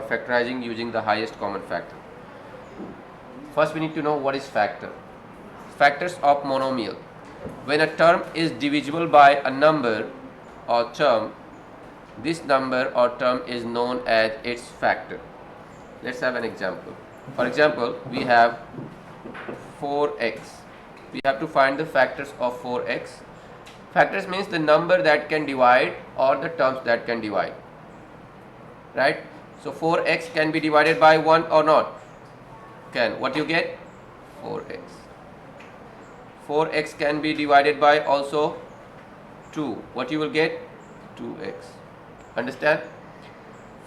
or factorizing using the highest common factor. First we need to know what is factor. Factors of monomial. When a term is divisible by a number or term, this number or term is known as its factor. Let's have an example. For example, we have 4x. We have to find the factors of 4x. Factors means the number that can divide or the terms that can divide. Right? So 4x can be divided by 1 or not? Can. What you get? 4x. 4x can be divided by also 2. What you will get? 2x. Understand?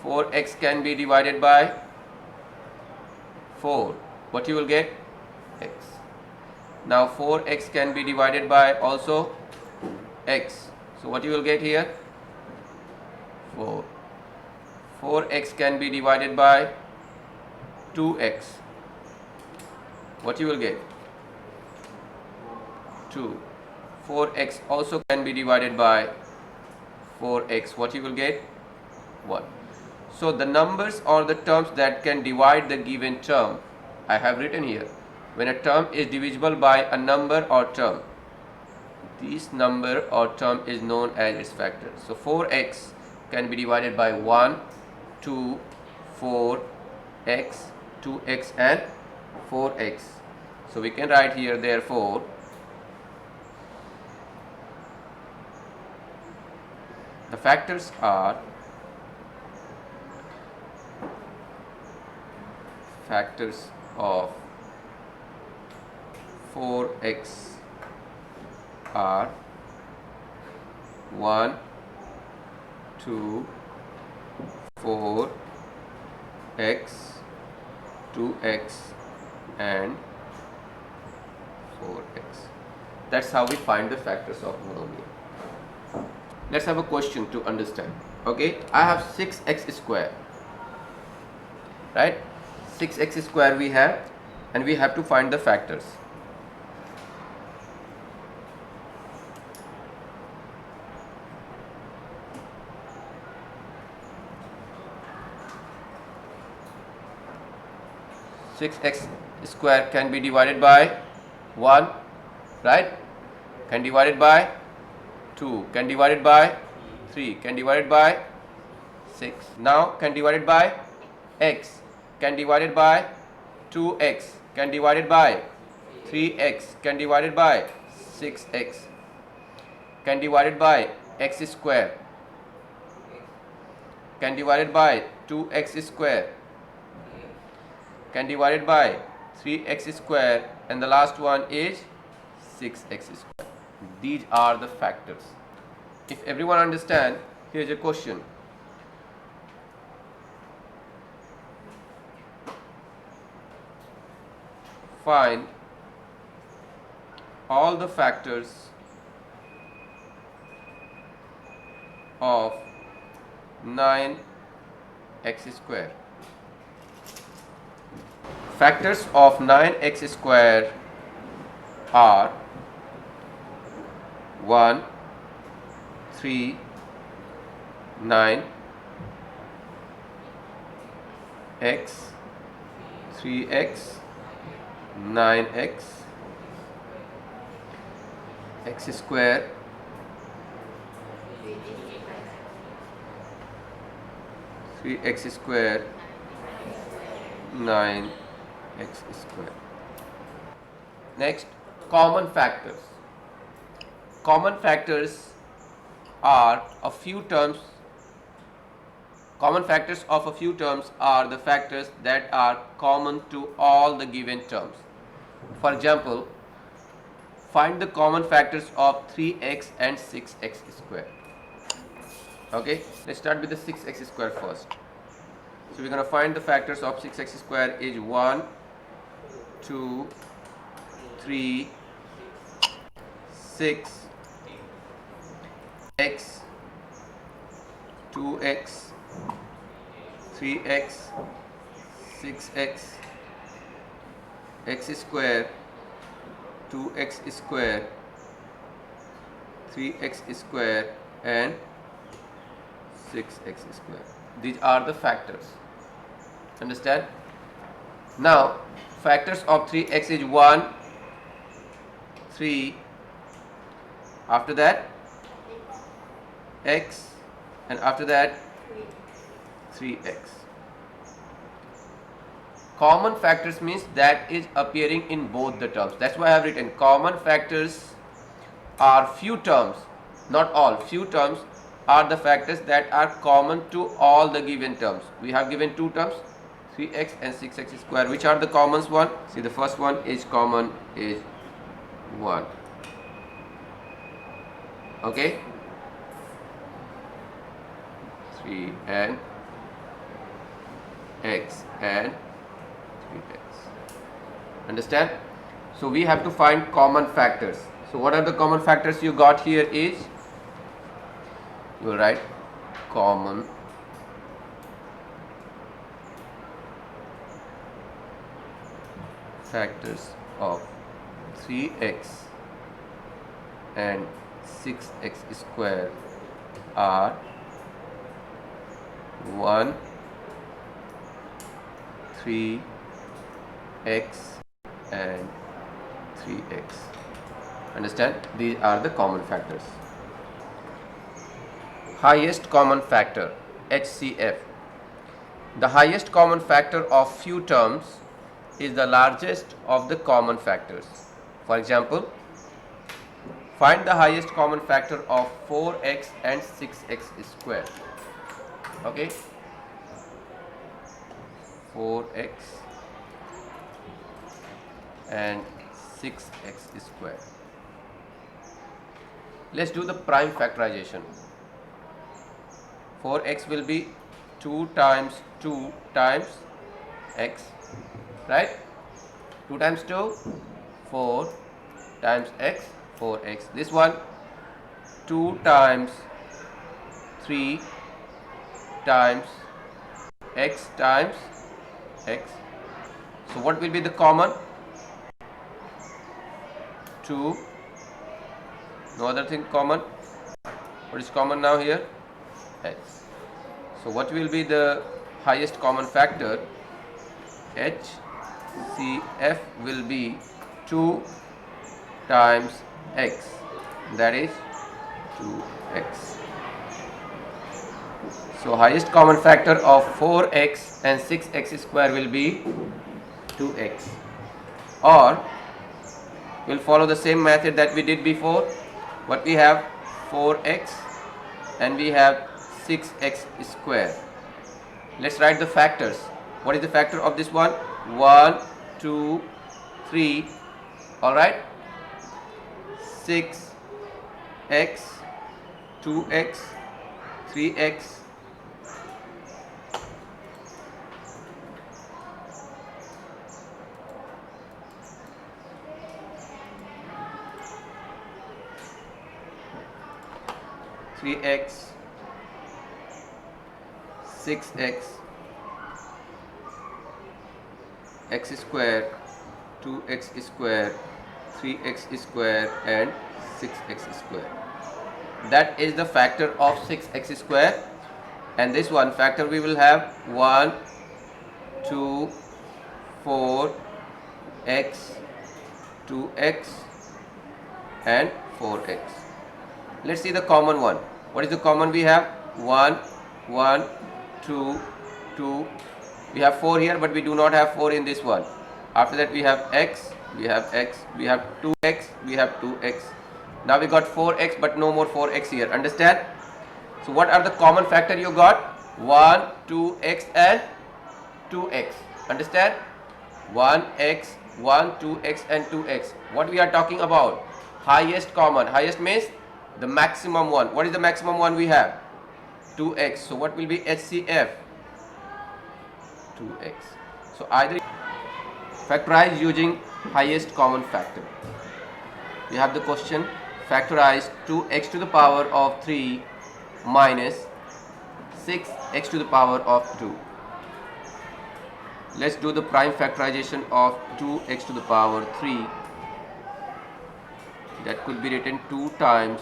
4x can be divided by 4. What you will get? X. Now 4x can be divided by also x. So what you will get here? 4. 4x can be divided by 2x. What you will get? 2. 4x also can be divided by 4x. What you will get? 1. So the numbers or the terms that can divide the given term, I have written here. When a term is divisible by a number or term, this number or term is known as its factor. So 4x can be divided by 1, 2, 4x, 2x and 4x. So we can write here therefore the factors are factors of 4x are 1, 2, 4x, 2x and 4x. That's how we find the factors of monomial. Let's have a question to understand. Okay, I have 6x square, right? 6x square we have, and we have to find the factors. Six x square can be divided by 1, right? Can divided by 2, can divided by 3, can divided by 6. Now can divided by x, can divided by 2x, can divided by 3x, can divided by 6x, can divided by x square, can divided by 2x square, can divided by 3x square, and the last one is 6x square. These are the factors. If everyone understand, here's a question. Find all the factors of 9x square. Factors of 9x square are 1, 3, 9, x, 3x, 9x, x square, 3x square, 9x square. Next, common factors. Common factors are a few terms. Common factors of a few terms are the factors that are common to all the given terms. For example, find the common factors of 3x and 6x square. Okay, let's start with the 6x square first. So we're going to find the factors of 6x square is 1, 2, 3, 6, x, 2x, 3x, 6x, x square, 2x square, 3x square and 6x square. These are the factors. Understand? Now factors of 3x is 1, 3, after that x, and after that 3x. Common factors means that is appearing in both the terms. That's why I have written common factors are few terms, not all. Few terms are the factors that are common to all the given terms. We have given two terms, 3x and 6x square. Which are the common one? See, the first one is common is 1. Okay, 3 and x and 3x. Understand? So we have to find common factors. So what are the common factors you got here is, you will write common factors of 3x and 6x square are 1, 3x and 3x. Understand? These are the common factors. Highest common factor, HCF. The highest common factor of few terms is the largest of the common factors. For example, find the highest common factor of 4x and 6x square. Okay, 4x and 6x square. Let's do the prime factorization. 4x will be 2 times 2 times x, right? 2 times 2, 4 times x, 4x. This one 2 times 3 times x times x. So what will be the common? 2. No other thing common. What is common now here? X. So what will be the highest common factor? HCF will be 2 times x, that is 2x. So highest common factor of 4x and 6x square will be 2x. Or we'll follow the same method that we did before. What we have? 4x and we have 6x square. Let's write the factors. What is the factor of this one? 1, 2, 3. Alright, 6x, 2x, 3x. X, 6x, x square, 2x square, 3x square and 6x square. That is the factor of 6x square. And this one factor we will have 1, 2, 4, x, 2x and 4x. Let's see the common one. What is the common we have? 1, 1, 2, 2. We have 4 here, but we do not have 4 in this one. After that we have x, we have x, we have 2x, we have 2x. Now we got 4x, but no more 4x here. Understand? So what are the common factor you got? 1, 2x and 2x. Understand? 1x, 1, 2x and 2x. What we are talking about? Highest common. Highest means the maximum one. What is the maximum one we have? 2x. So what will be HCF? 2x. So either factorize using highest common factor. We have the question: factorize 2x to the power of 3 minus 6x to the power of 2. Let's do the prime factorization of 2x to the power 3. That could be written 2 times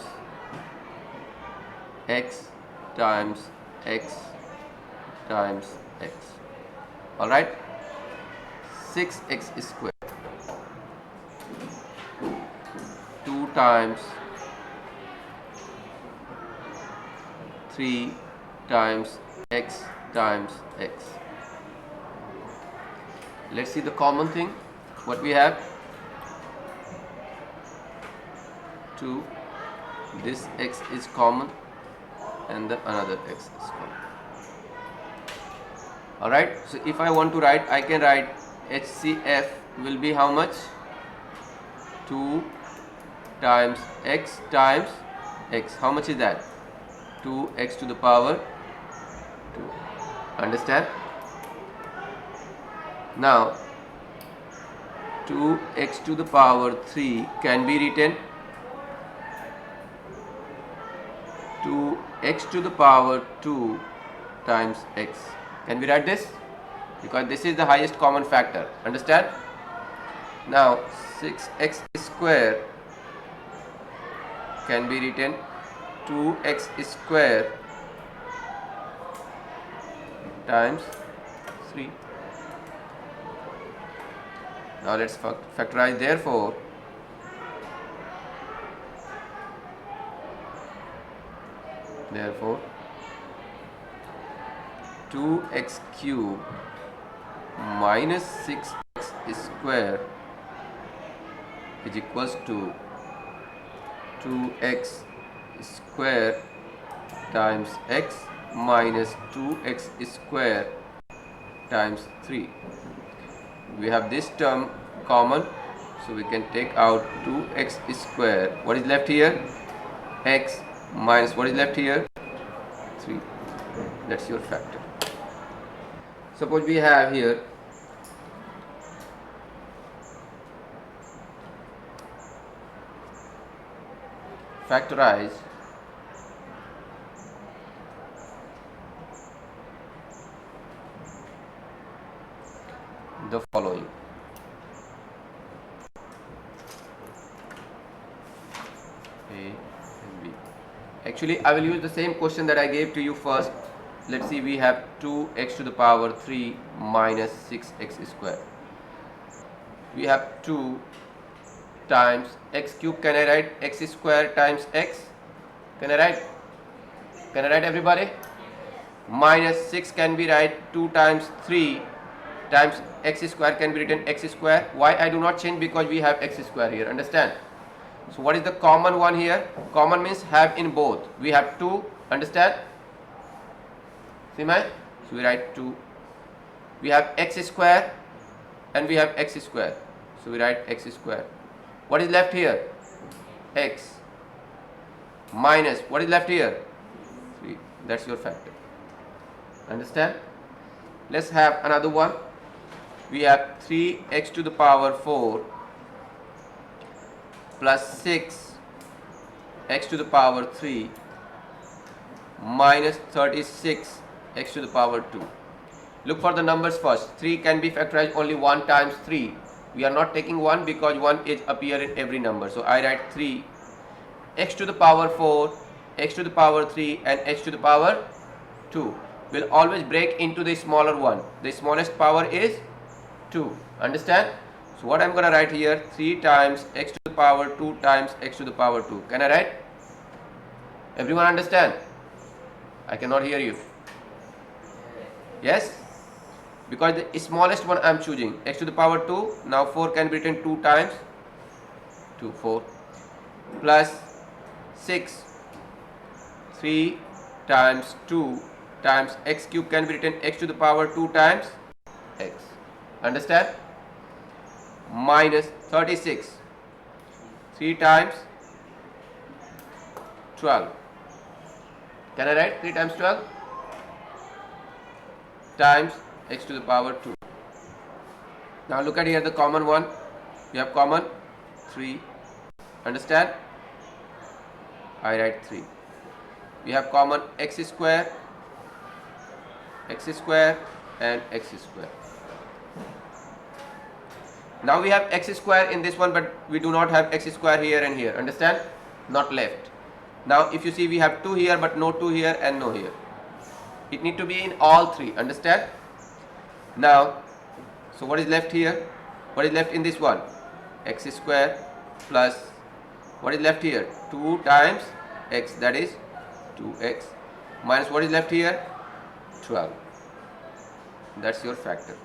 x times x times x. Alright, 6x square 2 times 3 times x times x. Let's see the common thing. What we have? 2. This x is common and the another x is common. Alright, so if I want to write, I can write HCF will be how much? 2 times x times x. How much is that? 2x to the power 2. Understand? Now 2x to the power 3 can be written 2x to the power 2 times x. Can we write this? Because this is the highest common factor. Understand? Now 6x square can be written 2x square times 3. Now let's factorize. Therefore 2x cube minus 6x square is equals to 2x square times x minus 2x square times 3. We have this term common, so we can take out 2x square. What is left here? X minus what is left here? 3. That's your factor. Suppose we have here factorize the following. A and B. Actually, I will use the same question that I gave to you first. Let's see, we have 2x to the power 3 minus 6x square. We have 2 times x cube. Can I write x square times x? Can I write? Can I write, everybody? Minus 6 can be write 2 times 3 times x square can be written x square. Why I do not change? Because we have x square here. Understand? So what is the common one here? Common means have in both. We have 2. Understand? See my? So we write 2. We have x square and we have x square. So we write x square. What is left here? X minus what is left here? 3. That's your factor. Understand? Let's have another one. We have 3x to the power 4 plus 6x to the power 3 minus 36 x to the power 2. Look for the numbers first. 3 can be factorized only 1 times 3. We are not taking 1 because 1 is appear in every number. So I write 3 x to the power 4, x to the power 3 and x to the power 2 will always break into the smaller one. The smallest power is 2. Understand? So what I am going to write here, 3 times x to the power 2 times x to the power 2. Can I write? Everyone understand? I cannot hear you. Yes? Because the smallest one I am choosing, x to the power 2. Now 4 can be written 2 times 2, 4 plus 6, 3 times 2 times x cube can be written x to the power 2 times x. Understand? Minus 36, 3 times 12. Can I write 3 times 12? Times x to the power 2. Now look at here the common one. We have common 3. Understand? I write 3. We have common x square and x square. Now we have x square in this one, but we do not have x square here and here. Understand? Not left. Now if you see, we have 2 here but no 2 here and no here. It need to be in all 3. Understand? Now, so what is left here? What is left in this one? X square plus, what is left here? 2 times x, that is 2x, minus what is left here? 12. That's your factor.